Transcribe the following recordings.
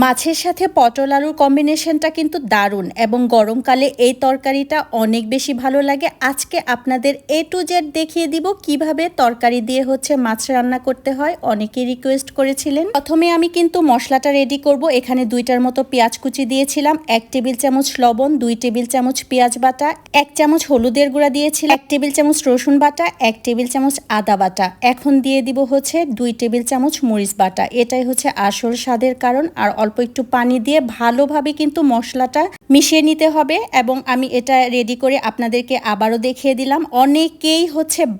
মাছের সাথে পটল আলুর কম্বিনেশনটা কিন্তু দারুণ এবং গরমকালে এই তরকারিটা অনেক বেশি ভালো লাগে। আজকে আপনাদের A to Z দেখিয়ে দিব কিভাবে তরকারি দিয়ে মাছ রান্না করতে হয়। অনেকেই রিকোয়েস্ট করেছিলেন। প্রথমে আমি কিন্তু মশলাটা রেডি করব। এখানে 2টার মতো পেঁয়াজ কুচি দিয়েছিলাম, 1 টেবিল চামচ লবণ, 2 টেবিল চামচ পেঁয়াজ বাটা, 1 চামচ হলুদের গুঁড়া দিয়েছিলাম, 1 টেবিল চামচ রসুন বাটা, 1 টেবিল চামচ আদা বাটা। এখন দিয়ে দিব 2 টেবিল চামচ মরিচ বাটা। এটাই আসল স্বাদের কারণ। আর অল্প একটু পানি দিয়ে ভালোভাবে কিন্তু মশলাটা মিশিয়ে নিতে হবে। এবং আমি এটা রেডি করে আপনাদেরকে আবারও দেখিয়ে দিলাম। অনেকেই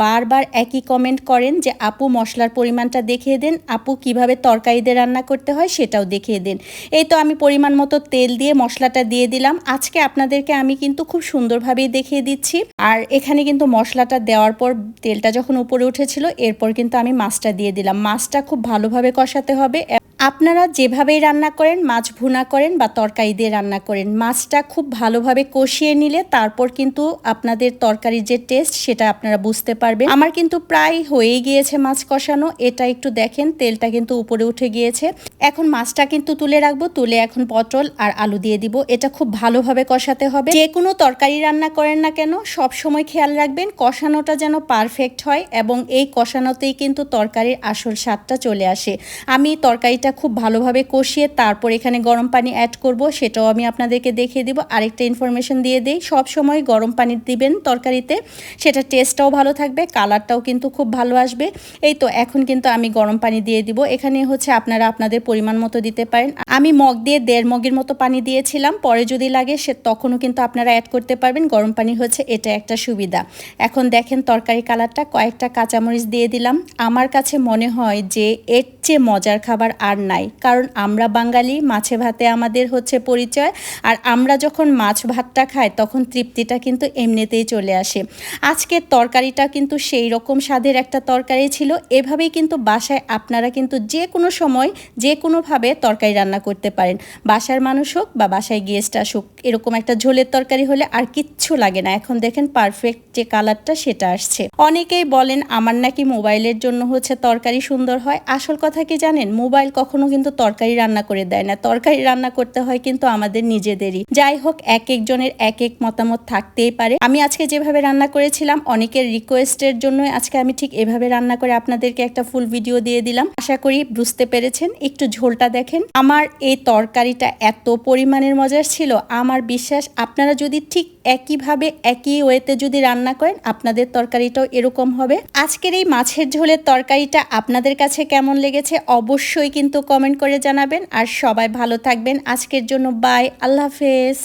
বারবার একই কমেন্ট করেন যে আপু মশলার পরিমাণটা দেখিয়ে দেন, আপু কিভাবে তরকারিতে রান্না করতে হয় সেটাও দেখিয়ে দেন। এই তো আমি পরিমাণ মতো তেল দিয়ে মশলাটা দিয়ে দিলাম। আজকে আপনাদেরকে আমি কিন্তু খুব সুন্দরভাবেই দেখিয়ে দিচ্ছি। আর এখানে কিন্তু মশলাটা দেওয়ার পর তেলটা যখন উপরে উঠেছিল এরপর কিন্তু আমি মাছটা দিয়ে দিলাম। মাছটা খুব ভালোভাবে কষাতে হবে। আপনারা যেভাবেই রান্না করেন, মাছ ভুনা করেন বা তরকারি দিয়ে রান্না করেন, মাছটা খুব ভালোভাবে কষিয়ে নিলে তারপর কিন্তু আপনাদের তরকারির যে টেস্ট সেটা আপনারা বুঝতে পারবেন। আমার কিন্তু প্রায় হয়েই গিয়েছে মাছ কষানো। এটা একটু দেখেন, তেলটা কিন্তু উপরে উঠে গিয়েছে। এখন মাছটা কিন্তু তুলে রাখবো। তুলে এখন পটল আর আলু দিয়ে দিব। এটা খুব ভালোভাবে কষাতে হবে। যে কোনো তরকারি রান্না করেন না কেন সব সময় খেয়াল রাখবেন কষানোটা যেন পারফেক্ট হয় এবং এই কষানোতেই কিন্তু তরকারির আসল স্বাদটা চলে আসে। আমি তরকারিটা খুব ভালোভাবে কষিয়ে তারপর এখানে গরম পানি অ্যাড করব, সেটাও আমি আপনাদেরকে দেখিয়ে দিব। আরেকটা ইনফরমেশন দিয়ে দেই, সব সময় গরম পানি দিবেন তরকারিতে, সেটা টেস্টটাও ভালো থাকবে, কালারটাও কিন্তু খুব ভালো আসবে। এই তো এখন কিন্তু আমি গরম পানি দিয়ে দিব। এখানে আপনারা আপনাদের পরিমাণ মতো দিতে পারেন। আমি মগ দিয়ে 1.5 মগের মতো পানি দিয়েছিলাম। পরে যদি লাগে তখনও কিন্তু আপনারা অ্যাড করতে পারবেন। গরম পানি এটা একটা সুবিধা। এখন দেখেন তরকারি কালারটা, কয়েকটা কাঁচামরিচ দিয়ে দিলাম। আমার কাছে মনে হয় যে এর চেয়ে মজার খাবার আর নাই। কারণ আমরা বাঙালি, মাছে ভাতে আমাদের পরিচয়। আর আমরা যখন মাছ ভাতটা খাই তখন তৃপ্তিটা কিন্তু এমনিতেই চলে আসে। আজকের তরকারিটা কিন্তু সেই রকম স্বাদের একটা তরকারি ছিল। এভাবেই কিন্তু বাসায় আপনারা কিন্তু যে কোনো সময় যে কোনোভাবে তরকারি রান্না করতে পারেন। বাসার মানুষ হোক বা বাসায় গেস্ট আসুক, এরকম একটা ঝোলের তরকারি হলে আর কিচ্ছু লাগে না। এখন দেখেন পারফেক্ট যে কালারটা সেটা আসছে। অনেকেই বলেন আমার নাকি মোবাইলের জন্য তরকারি সুন্দর হয়। আসল কথা কি জানেন, মোবাইল কখনো কিন্তু তরকারি রান্না করে দেয় না। তরকারি রান্না করতে হয় কিন্তু আমাদের নিজেদেরই। যাই হোক, এক একজনের এক এক মতামত থাকতেই পারে। আমি আজকে যেভাবে রান্না করেছিলাম অনেকের রিকোয়েস্টের জন্য আজকে আমি ঠিক এভাবে রান্না করে আপনাদেরকে একটা ফুল ভিডিও দিয়ে দিলাম। আশা করি বুঝতে পেরেছেন। একটু ঝোলটা দেখেন। আমার এই তরকারিটা এত পরিমাণের মজার ছিল, আমার বিশ্বাস আপনারা যদি ঠিক একইভাবে একই ওয়েতে যদি রান্না করেন আপনাদের তরকারিটাও এরকম হবে। আজকের এই মাছের ঝোলের তরকারিটা আপনাদের কাছে কেমন লেগেছে অবশ্যই কিন্তু কমেন্ট করে জানাবেন। আর সবাই ভালো থাকবেন। আজকের জন্য বাই, আল্লাহ হাফেজ।